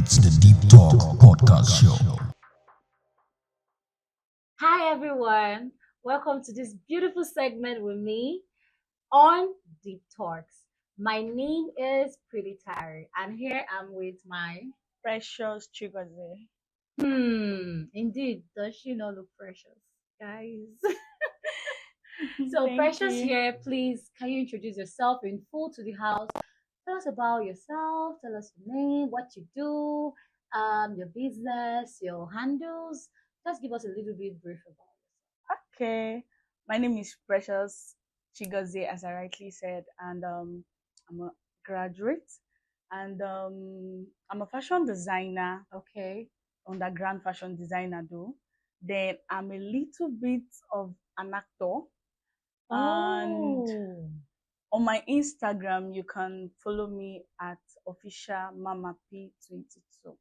It's the Deep Talk Podcast Show. Hi, everyone. Welcome to this beautiful segment with me on Deep Talks. My name is Pretty Tare, and here I'm with my. Precious Chigozie. Indeed, does she not look precious, guys? So, Thank Precious you. here, please, can you introduce yourself in full to the house? Tell us about yourself, tell us your name, what you do, your business, your handles. Just give us a little bit brief about Okay. My name is Precious Chigozie, as I rightly said, and I'm a graduate, and I'm a fashion designer, yourself. Okay. underground fashion designer though. Then I'm a little bit of an actor, and Oh, on my Instagram you can follow me at official Mama P22.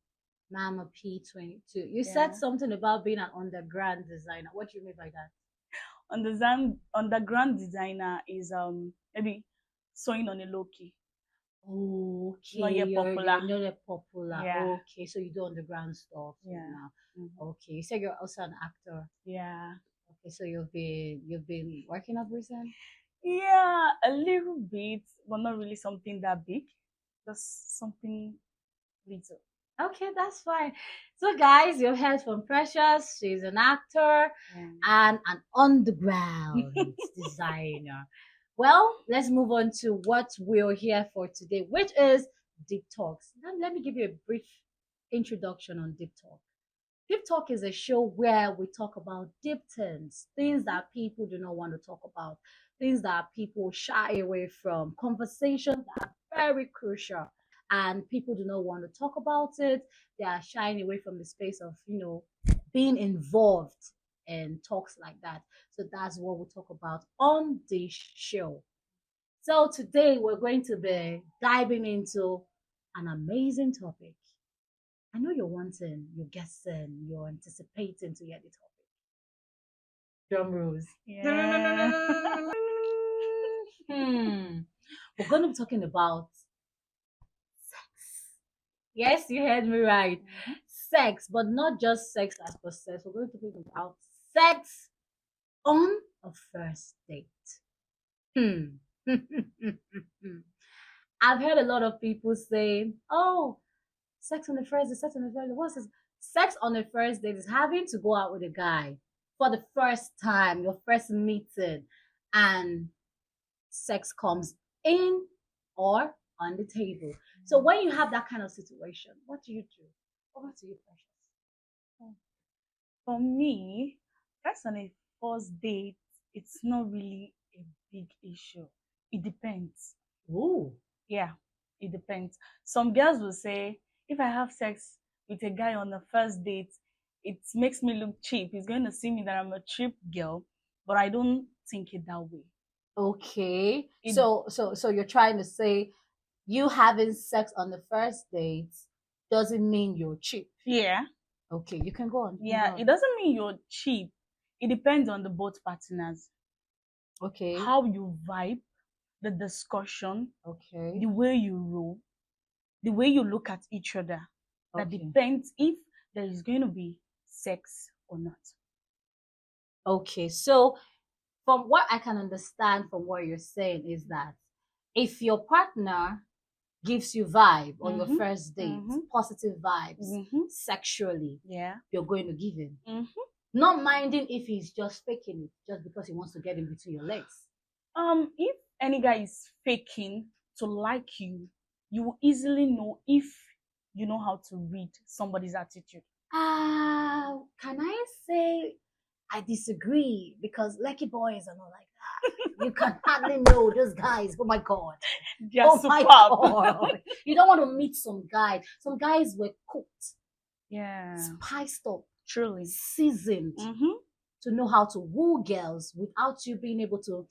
Mama P22. You said Yeah. something about being an underground designer. What do you mean by that? Underground designer is maybe sewing on a low key, not Okay, yet you're popular. not a popular. Yeah, Okay, so you do underground stuff yeah, now. mhm, Okay, you said you're also an actor. yeah, Okay, so you've been working up recent. yeah. A little bit, but not really something that big. Just something little. Okay, that's fine. So, guys, you've heard from Precious. She's an actor and an underground designer. Well, let's move on to what we're here for today, which is Deep Talks. Now, let me give you a brief introduction on Deep Talk. Deep Talk is a show where we talk about deep things that people do not want to talk about, things that people shy away from, conversations that are very crucial, and people do not want to talk about it. They are shying away from the space of, being involved in talks like that. So that's what we talk about on this show. So today we're going to be diving into an amazing topic. I know you're wanting, you're guessing, you're anticipating to hear the topic. Drum rolls. Yeah. Hmm. We're going to be talking about sex. Yes, you heard me right. Mhm. Sex, but not just sex as per sex. We're going to be talking about sex on a first date. Hmm. I've heard a lot of people say, "Oh, sex on the first date, sex on the first date." What's this? Sex on the first date is having to go out with a guy for the first time, your first meeting, and sex comes in or on the table. So when you have that kind of situation, what do you do? Over to you, Precious. For me, that's on a first date. It's not really a big issue. It depends. Ooh, Yeah, it depends. Some girls will say, if I have sex with a guy on the first date, it makes me look cheap. He's going to see me that I'm a cheap girl, but I don't think it that way. okay. It, So you're trying to say you having sex on the first date doesn't mean you're cheap. yeah, Okay, you can go on. You can go yeah. It on. doesn't mean you're cheap. It depends on the both partners, Okay, how you vibe, the discussion, okay, the way you roll, the way you look at each other. That okay, depends if there is going to be sex or not. okay. So from what I can understand from what you're saying is that if your partner gives you vibe on your Mm-hmm. first date, Mm-hmm. positive vibes, Mm-hmm. sexually, Yeah. you're going to give in. Mm-hmm. Not minding if he's just faking it, just because he wants to get in between your legs. If any guy is faking to like you will easily know if you know how to read somebody's attitude. Can I say I disagree because lucky boys are not like that. You can hardly know those guys. Oh my god. They're Oh my superb. god. You don't want to meet some guys. Some guys were cooked, Yeah. spiced up, Truly. seasoned Mm-hmm. to know how to woo girls without you being able to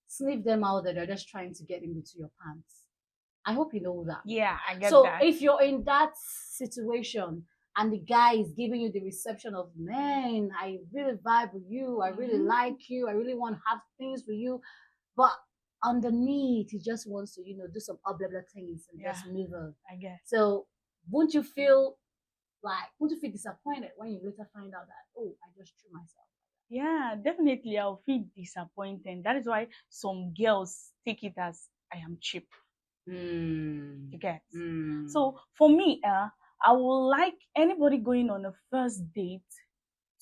sniff them out that they're just trying to get into your pants. I hope you know that. Yeah, I get So that. if you're in that situation and the guy is giving you the reception of, man, I really vibe with you, I really Mhm. like you, I really want to have things with you, but underneath he just wants to, do some blah blah things and Yeah. just move on. I guess. So won't you feel disappointed when you later find out that, oh, I just threw myself? Yeah, definitely I'll feel disappointed. That is why some girls take it as I am cheap. You get. So for me, I would like anybody going on a first date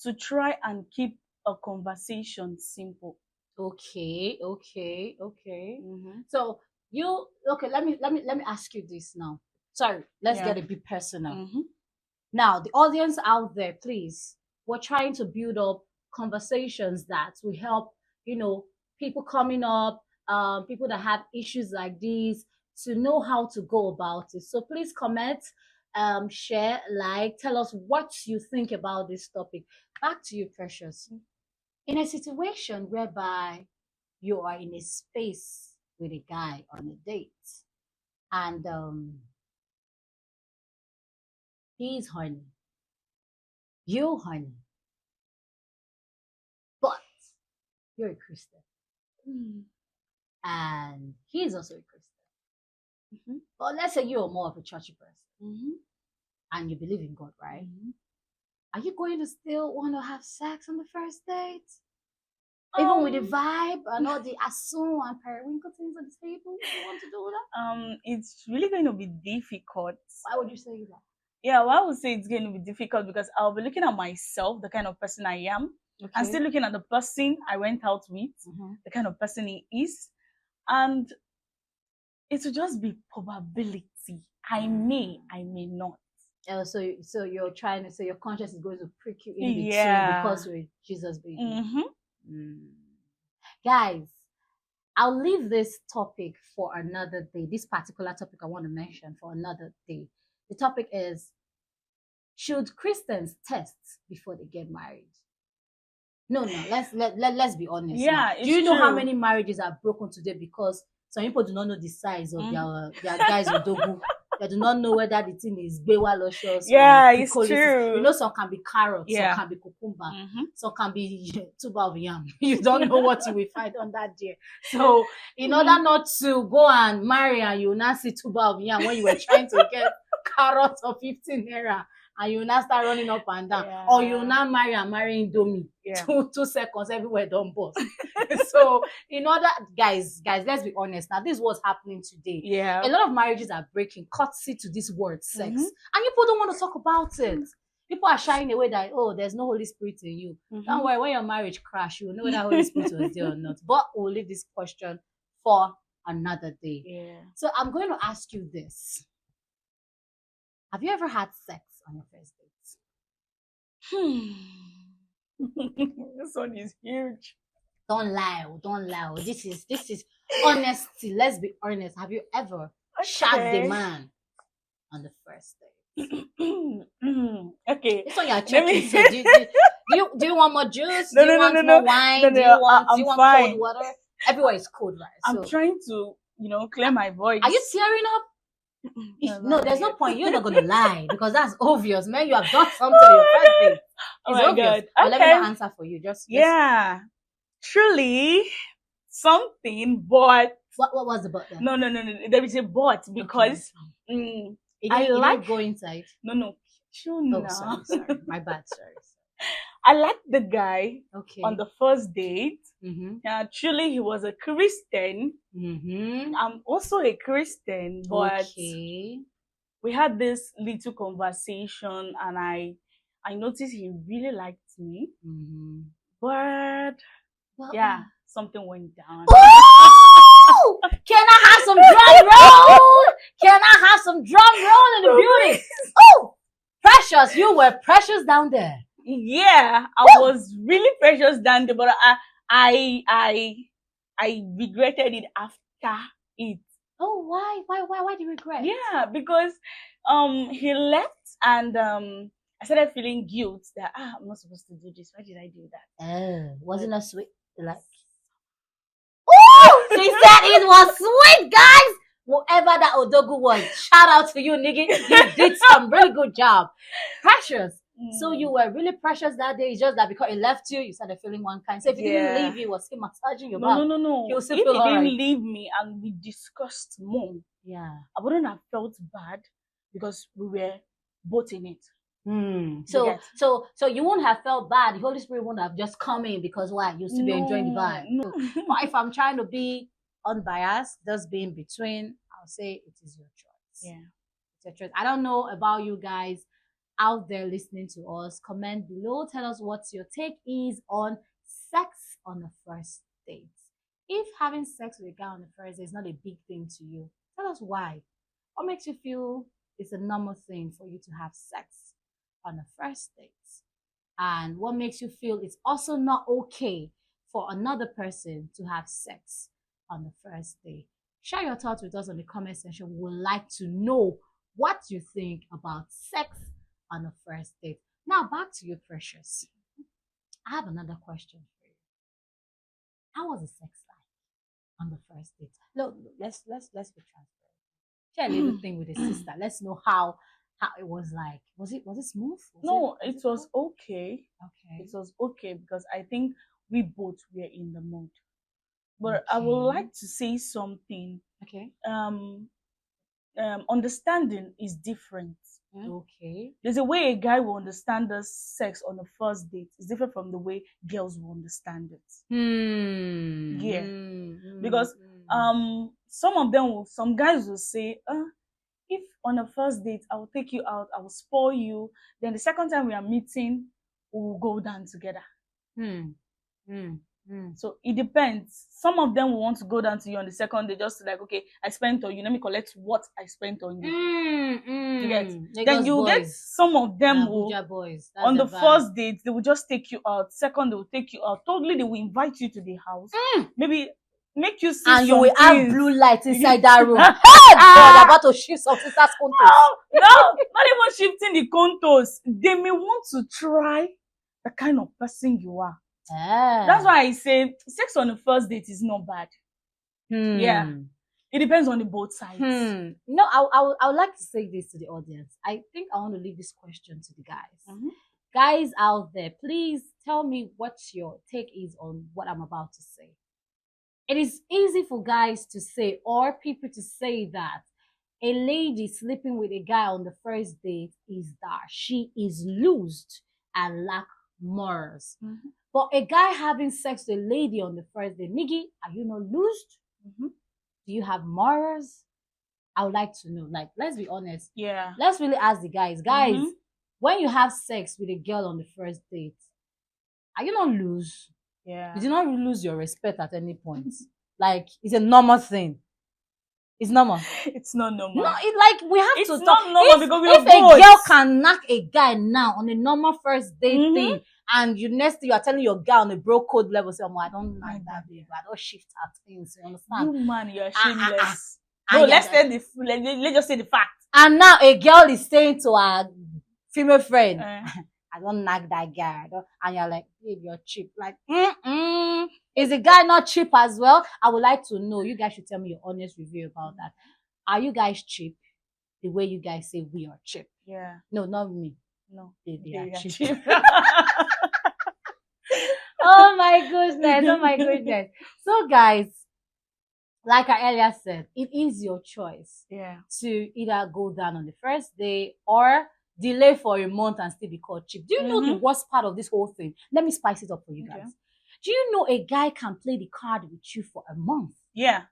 to try and keep a conversation simple. Okay. Mm-hmm. So let me ask you this now. Sorry, let's Yeah. get a bit personal. Mm-hmm. Now, the audience out there, please, we're trying to build up conversations that will help, people coming up, people that have issues like these to know how to go about it. So please comment, share, like, tell us what you think about this topic. Back to you, Precious. In a situation whereby you are in a space with a guy on a date and he's horny, you horny, but you're a Christian and he's also a Christian. Mm-hmm. But let's say you're more of a churchy person Mm-hmm. and you believe in God, right? Mm-hmm. Are you going to still want to have sex on the first date? Even with the vibe and all the assume and periwinkle things on the table, you want to do that? It's really going to be difficult. Why would you say that? Yeah, well, I would say it's going to be difficult because I'll be looking at myself, the kind of person I am, and still looking at the person I went out with, the kind of person he is, and it will just be probability. I may not. So you're trying to say your conscience is going to prick you in between because you're a Jesus baby. Guys, I'll leave this topic for another day. This particular topic I want to mention for another day. The topic is, should Christians test before they get married? No, let's be honest. Yeah, do you know how many marriages are broken today because some people do not know the size of their guys odogu? They do not know whether the thing is bewa luscious. Yeah, it's true. You know, some can be carrots, some can be cucumber, some can be tuber of yam. You don't know what you will find on that day. So, in order not to go and marry and you not see tuber of yam when you were trying to get carrots of 15 naira, and you now start running up and down, or you now marry Indomie. 2 seconds everywhere don't bust. So in order, guys, let's be honest. Now, this is what's happening today. Yeah, a lot of marriages are breaking courtesy to this word sex, and people don't want to talk about it. People are shying away that, oh, there's no Holy Spirit in you. Don't worry, when your marriage crash, you will know whether Holy Spirit was there or not. But we'll leave this question for another day. So I'm going to ask you this: have you ever had sex on your first date? This one is huge. Don't lie. This is honesty. Let's be honest. Have you ever shot the man on the first date? Okay. It's on your checking. So do you want more juice? No, do you want more wine? Do you want cold water? Everywhere is cold, right? I'm trying to, clear my voice. Are you tearing up? No, there's no point. You're not gonna lie because that's obvious, man. You have done something on your first date. It's obvious. God. Okay. But let me not answer for you. Just truly something, but what was the but then? No. There is a but because I like go inside. No. Sorry. My bad. Sorry. I like the guy on the first date. Truly, he was a Christian. I'm also a Christian, but we had this little conversation, and I noticed he really liked me. But something went down. Oh! Can I have some drum roll? Can I have some drum roll in the building? Oh, Precious, you were precious down there. Yeah, I was really precious down there, but I regretted it after it. Oh, why do you regret? Yeah, because he left, and I started feeling guilt that I'm not supposed to do this. Why did I do that? Wasn't that sweet? Like, oh, she said it was sweet, guys. Whatever that Odogu was, shout out to you, nigga. You did some really good job. Precious. So you were really precious that day. It's just that because he left you, you started feeling one kind. So if he didn't leave you, was he massaging your back? No. If he didn't leave me and we discussed more, I wouldn't have felt bad because we were both in it. So, get? so you wouldn't have felt bad. The Holy Spirit wouldn't have just come in because why? You still be enjoying the vibe. No. But if I'm trying to be unbiased, just being between, I'll say it is your choice. Yeah. It's your choice. I don't know about you guys out there listening to us. Comment below. Tell us what your take is on sex on the first date. If having sex with a guy on the first date is not a big thing to you, tell us why. What makes you feel it's a normal thing for you to have sex on the first date? And what makes you feel it's also not okay for another person to have sex on the first date? Share your thoughts with us on the comment section. We would like to know what you think about sex on the first date. Now back to you, Precious. I have another question for you. How was the sex like on the first date? Look, let's be transparent. Share a little thing with the sister. Let's know how it was like. Was it smooth? It was okay. Okay. It was okay because I think we both were in the mood. But I would like to say something. Okay. Understanding is different. Okay. There's a way a guy will understand the sex on the first date. It's different from the way girls will understand it. Yeah. Because some guys will say, if on a first date I will take you out, I will spoil you, then the second time we are meeting, we will go down together. So it depends. Some of them will want to go down to you on the second day just to like, okay, I spent on you, let me collect what I spent on you. You get? Then you get some of them who on the first date they will just take you out. Second, they will take you out. Thirdly, they will invite you to the house. Maybe make you see and you some will things. have blue lights inside that room. Hey God, about to shift some sister's contours. No, not even shifting the contours. They may want to try the kind of person you are. That's why I say sex on the first date is not bad. Yeah. It depends on the both sides. You know, I would like to say this to the audience. I think I want to leave this question to the guys. Guys out there, please tell me what your take is on what I'm about to say. It is easy for guys to say, or people to say, that a lady sleeping with a guy on the first date is that she is loosed and lack morals. But a guy having sex with a lady on the first date, Niggy, are you not loosed? Do you have morals? I would like to know. Like, let's be honest. Yeah. Let's really ask the guys. Guys, when you have sex with a girl on the first date, are you not loose? Yeah. You do not lose your respect at any point. Like, it's a normal thing. It's normal. It's not normal. No, it's like we have it's to not talk. normal because we if are both. A girl can knock a guy now on a normal first date thing, and you next thing you are telling your girl on a bro code level, say, I don't like that baby. I don't shift her things. You understand? You man, you're shameless. No, let's just say the fact. And now a girl is saying to her female friend, I don't knock that guy. And you're like, babe, you're cheap. Like, is the guy not cheap as well? I would like to know. You guys should tell me your honest review about that. Are you guys cheap the way you guys say we are cheap? Yeah. No, not me. No. They are cheap. Oh my goodness. So guys, like I earlier said, it is your choice to either go down on the first day or delay for a month and still be called cheap. Do you know the worst part of this whole thing? Let me spice it up for you guys. Do you know a guy can play the card with you for a month? Yeah.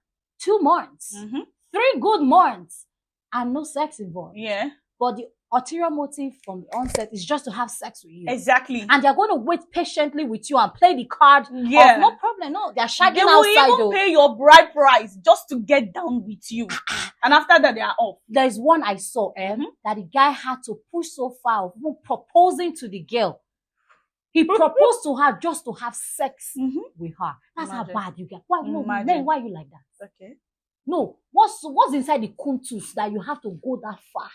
2 months. 3 good months. And no sex involved. Yeah. But the ulterior motive from the onset is just to have sex with you. Exactly. And they're going to wait patiently with you and play the card. Yeah. Of, no problem. No, they're shagging they will outside even though. Pay your bride price just to get down with you. And after that, they are off. There's one I saw, that the guy had to push so far, proposing to the girl. He proposed to her just to have sex with her. That's how bad you get. Why, no, men, why are you like that? Okay. No, what's inside the kuntus that you have to go that far?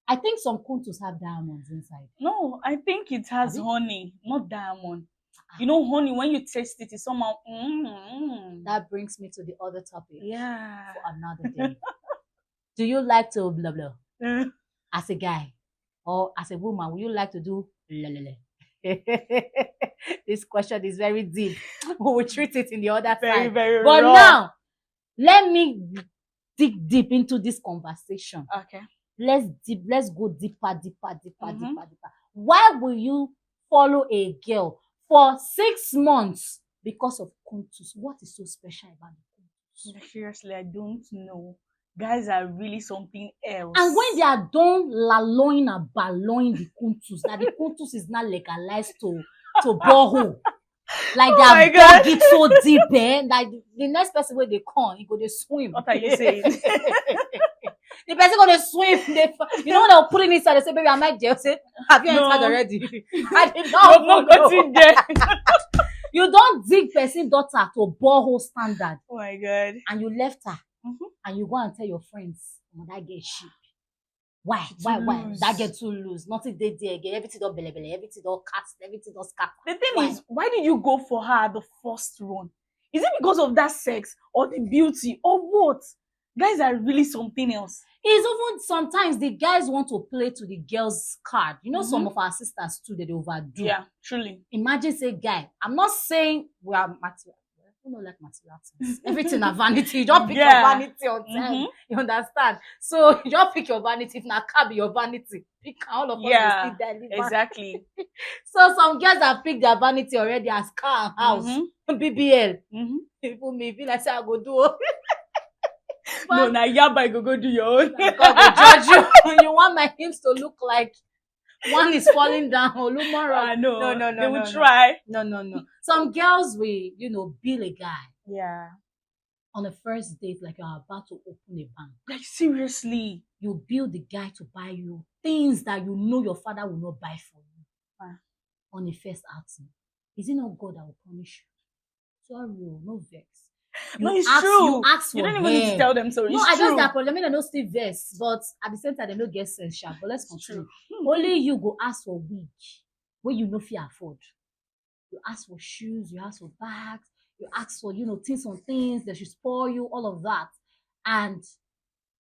I think some kuntus have diamonds inside. No, I think it has honey, not diamond. You know, honey, when you taste it, it's somehow. That brings me to the other topic. Yeah. For another day. Do you like to blah blah? As a guy or as a woman, would you like to do la la la? This question is very deep. We will treat it in the other side. Very But now, let me dig deep into this conversation. Okay. let's go deeper. Why will you follow a girl for 6 months because of kuntus? What is so special about the kuntus? Seriously, I don't know. Guys are really something else. And when they are done laloing and baloing the kuntus, that the kuntus is not legalized to borehole. Like they have dug it so deep, like the next person where they come, he go to swim. What are you saying? The person go to swim. You know when they'll put it inside, they say, baby, I might jail. Say, have you entered already? I did not. Not gotten there. You don't dig person daughter to borehole standard. Oh my God. And you left her. And you go and tell your friends, oh, that get sheep. Why? That get too loose. Nothing they there again. Everything don't bele, everything don't cast, everything don't scatter. The thing is, why did you go for her at the first run? Is it because of that sex or the beauty or what? Guys are really something else. It's even sometimes the guys want to play to the girls' card. You know, some of our sisters too, they overdo. Yeah, truly. Imagine say, guy, I'm not saying we are material. I don't like material things. Everything are vanity. You just pick your vanity on time. You understand? So you just pick your vanity. If not car be your vanity, pick all of us will still deliver. Exactly. So some girls have picked their vanity already as car and house. BBL. People may feel like say I go do. No, now Yaba go do your own. God will judge you. You want my hips to look like one is falling down. No. They will try. No. Some girls will, bill a guy. Yeah. On the first date, like you're about to open a bank. Like seriously. You bill the guy to buy you things that you know your father will not buy for you. On the first outing. Is it not God that will punish you? Sorry, no vex. It's true. You ask for you don't even need to tell them so. No, I just that problem. I mean, I know still vex, but at the same time, they don't get sense sharp. But let's continue. Only you go ask for wig where you know if you afford. You ask for shoes, you ask for bags, you ask for things on things that should spoil you, all of that. And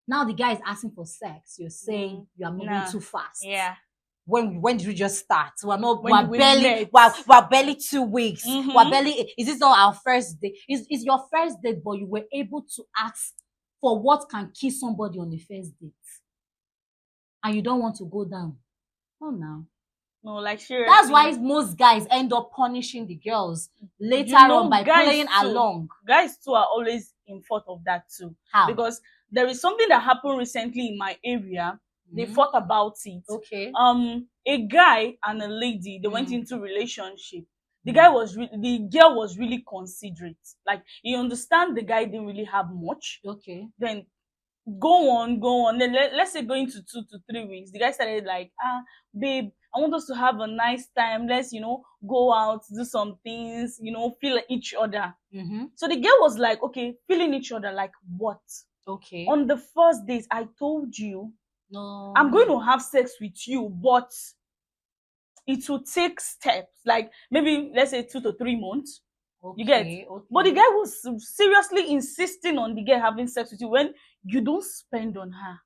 now the guy is asking for sex. You're saying you are moving too fast. Yeah. When did you just start? We're barely 2 weeks. We're barely. Is this not our first date? Is your first date, but you were able to ask for what can kill somebody on the first date, and you don't want to go down? Oh no. No, like sure. That's why most guys end up punishing the girls later on by playing along. Guys too are always in fault of that too. How? Because there is something that happened recently in my area. They fought about it. Okay. A guy and a lady, they went into relationship. The girl was really considerate. Like, you understand the guy didn't really have much. Okay. Then go on. Then let's say going to 2 to 3 weeks. The guy started like, babe, I want us to have a nice time. Let's, go out, do some things, feel each other. So the girl was like, okay, feeling each other, like what? Okay. On the first date, I told you, no, I'm going to have sex with you, but it will take steps, like maybe let's say 2 to 3 months. Okay, you get? Okay. But the guy was seriously insisting on the girl having sex with you when you don't spend on her.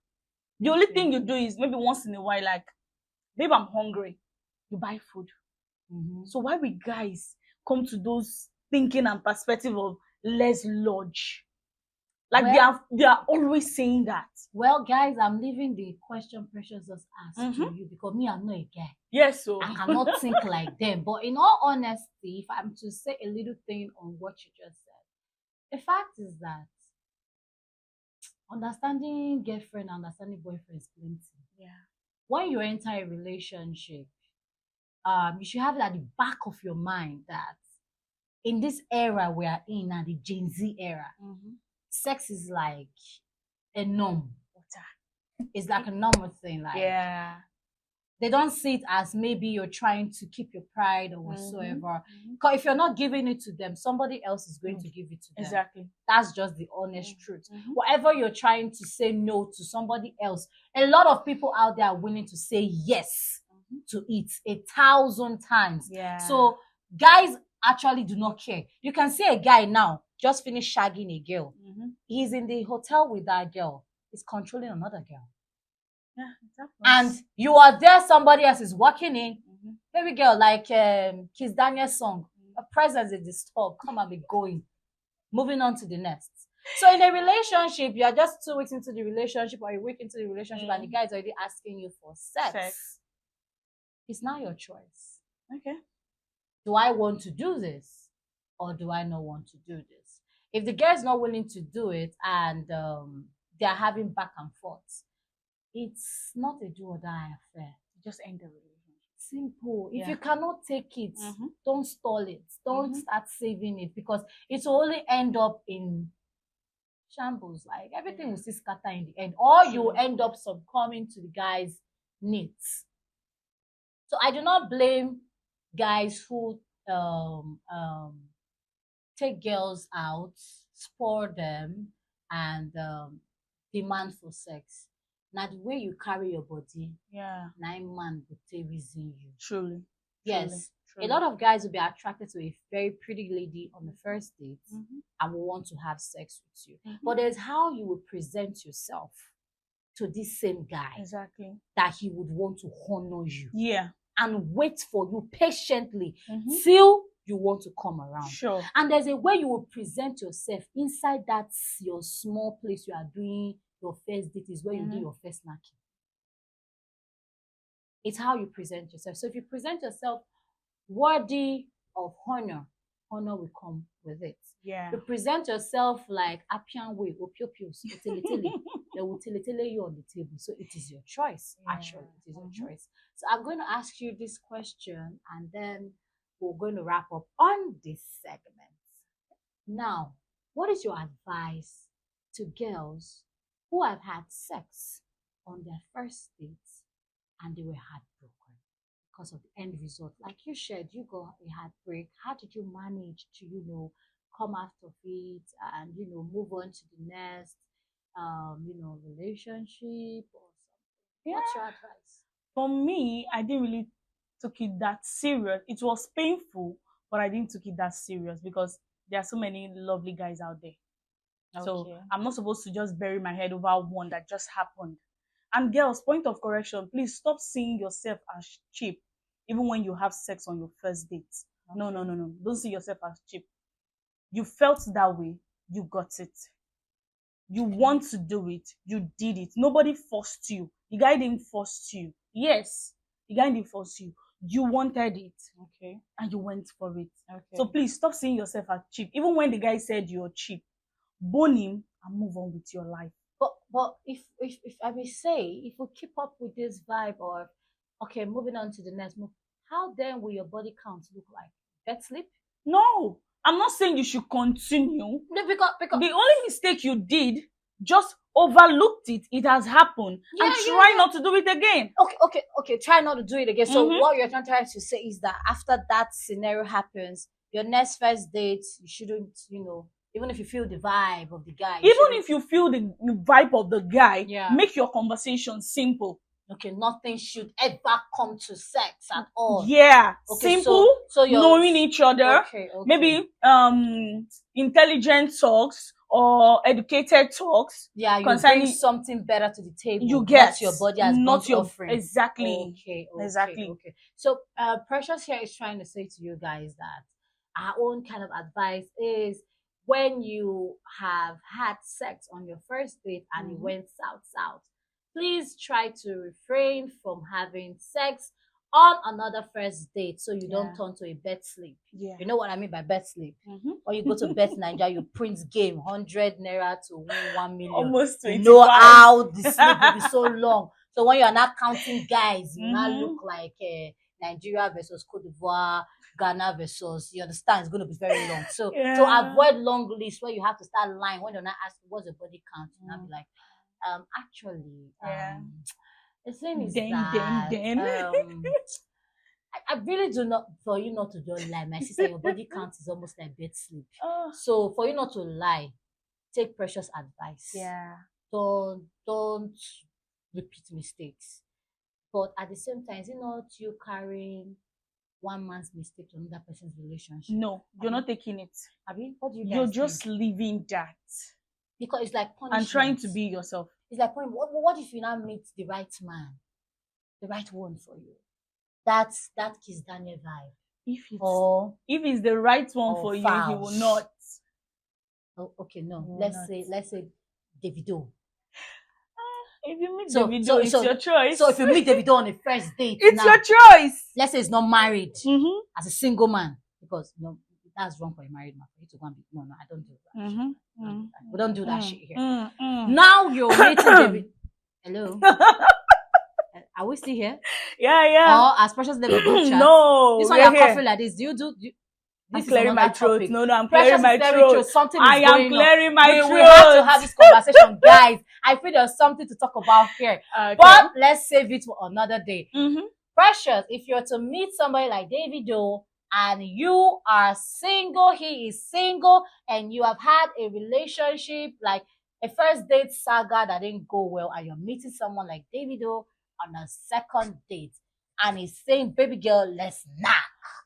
The only thing you do is maybe once in a while, like, babe, I'm hungry. You buy food. So why we guys come to those thinking and perspective of let's lodge? Like they are always saying that. Well, guys, I'm leaving the question Precious just asked to you because me, I'm not a guy. Yes, so I cannot think like them. But in all honesty, if I'm to say a little thing on what you just said, the fact is that understanding girlfriend, understanding boyfriend is plenty. Yeah. When you enter a relationship, you should have it at the back of your mind that in this era we are in, at the Gen Z era, sex is like a norm. It's like a normal thing. Like, they don't see it as maybe you're trying to keep your pride or whatsoever. Because if you're not giving it to them, somebody else is going to give it to them. Exactly. That's just the honest truth. Whatever you're trying to say no to somebody else, a lot of people out there are willing to say yes to it 1,000 times. Yeah. So guys actually do not care. You can see a guy now just finished shagging a girl. He's in the hotel with that girl. He's controlling another girl. Yeah, exactly. And you are there, somebody else is walking in. Baby girl, like Kiss Daniel's song, a presence is disturbed. Come and be going. Moving on to the next. So in a relationship, you are just 2 weeks into the relationship or a week into the relationship, and the guy is already asking you for sex. It's now your choice. Okay. Do I want to do this, or do I not want to do this? If the girl is not willing to do it, and they are having back and forth, it's not a do or die affair. Just end the relationship. Simple. If Yeah. you cannot take it, don't stall it. Don't Mhm. start saving it, because it will only end up in shambles. Like everything will still scatter in the end, or you will end up succumbing to the guy's needs. So I do not blame guys who take girls out, spoil them, and demand for sex. Now the way you carry your body, Yeah. 9 man would take reason you. Truly. Yes. Truly. A lot of guys will be attracted to a very pretty lady on the first date and will want to have sex with you. But there's how you will present yourself to this same guy. Exactly. That he would want to honor you. Yeah. And wait for you patiently till you want to come around. Sure. And there's a way you will present yourself inside that your small place you are doing your first date, is where you do your first knacking. It's how you present yourself. So if you present yourself worthy of honor, honor will come with it. Yeah. You present yourself like Apian way, opiopios, they will tele you on the table. So it is your choice. Actually, it is your choice. So I'm going to ask you this question, and then we're going to wrap up on this segment. Now, what is your advice to girls who have had sex on their first dates and they were heartbroken because of the end result? Like you shared, you got a heartbreak. How did you manage to, come out of it and, move on to the next, relationship or something? Yeah. What's your advice? For me, I didn't really took it that serious. It was painful, but I didn't took it that serious because there are so many lovely guys out there. So I'm not supposed to just bury my head over one that just happened. And girls, point of correction, please stop seeing yourself as cheap, even when you have sex on your first date. No. Don't see yourself as cheap. You felt that way, you got it. You want to do it, you did it. Nobody forced you. The guy didn't force you. Yes, the guy didn't force you. You wanted it. Okay. And you went for it. Okay. So please stop seeing yourself as cheap. Even when the guy said you're cheap, bone him and move on with your life. But if I may say, if we keep up with this vibe, or okay, moving on to the next move, how then will your body count look like? Bed sleep? No, I'm not saying you should continue. No, because the only mistake you did, just overlooked it. It has happened, and try not to do it again. Okay. Try not to do it again. So what you're trying to say is that after that scenario happens, your next first date, you shouldn't, even if you feel the vibe of the guy. Even if you feel the vibe of the guy, make your conversation simple. Okay, nothing should ever come to sex at all. Yeah, okay, simple. So knowing each other. Okay. Maybe intelligent talks or educated talks. Yeah, you bring something better to the table. You get not your body as not your offering. Exactly. Okay. Exactly. Okay. So Precious here is trying to say to you guys that our own kind of advice is, when you have had sex on your first date and it went south, please try to refrain from having sex on another first date, so you don't turn to a bed sleep. Yeah. You know what I mean by bed sleep? Or you go to Bet Nigeria, you print game 100 naira to win 1 million. Almost 25. You know how the sleep will be so long. So when you are not counting guys, you now look like Nigeria versus Cote d'Ivoire, Ghana versus, you understand, it's going to be very long. So to avoid long lists where you have to start lying when you're not asking what's your body count, you now be like, the thing is I really do not, for you not to don't lie. My sister, your body count is almost like bed sleep. So for you not to lie, take Precious advice. Yeah. Don't repeat mistakes. But at the same time, is it not you carrying one man's mistake to another person's relationship? No, you're not taking it. I mean, what do you guys You're think? just leaving that. Because it's like punishment. And trying to be yourself. It's like, what if you now meet the right man, the right one for you? That's that Kiss Daniel vibe. If it's the right one for you, he will not. Oh, okay, no. You will Let's not. say Davido. If you meet So- Davido, so- it's so- your choice. So if you meet Davido on a first date it's now, your choice. let's say he's not married, Mm-hmm. as a single man, because that's wrong for a married man. For you to go and be, no, I don't do that. Mm-hmm. Shit. We don't do that shit here. Mm-hmm. Now you're meeting David. Hello. Are we still here? Yeah. Or as Precious level group chat? No, This one we're you're here. coughing like this. Do you do? I'm This is clearing my another throat. topic. No, I'm Precious clearing my is clearing throat. Something I is am going on. clearing my throat. We have to have this conversation, guys. I feel there's something to talk about here. Okay. But let's save it for another day. Mm-hmm. Precious, if you're to meet somebody like Davido and you are single, he is single, and you have had a relationship, like a first date saga that didn't go well, and you're meeting someone like Davido on a second date, and he's saying, baby girl, let's knock.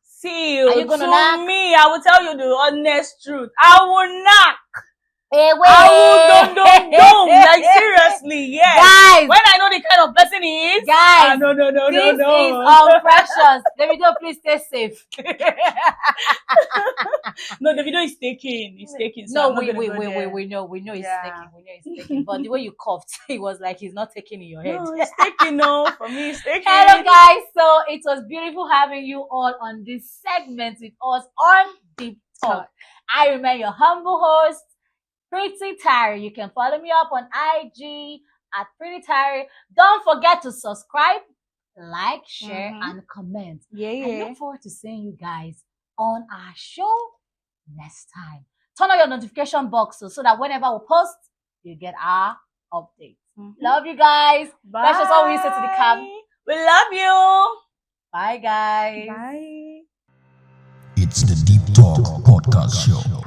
See, Are you gonna to knock? me, I will tell you the honest truth. I will knock. Hey, wait. I will don't. Like, seriously, yes. Guys, When I know the kind of person he is, guys, no. this is on Precious. Davido, please stay safe. No, the video is taken. It's taken. So No, I'm not we gonna go there. know he's Yeah. taking. We know he's taking. But the way you coughed, it was like he's not taking in your head. No, it's taken. No, for me, it's taken. Hello, guys. So it was beautiful having you all on this segment with us on Deep Talk. I remain your humble host, Pretty Tare. You can follow me up on IG at Pretty Tare. Don't forget to subscribe, like, share, and comment. I look forward to seeing you guys on our show next time. Turn on your notification box so that whenever we post, you get our updates. Love you guys. Bye. That's just all we say to the cam. We love you. Bye, guys. Bye. It's the Deep Talk Podcast Show.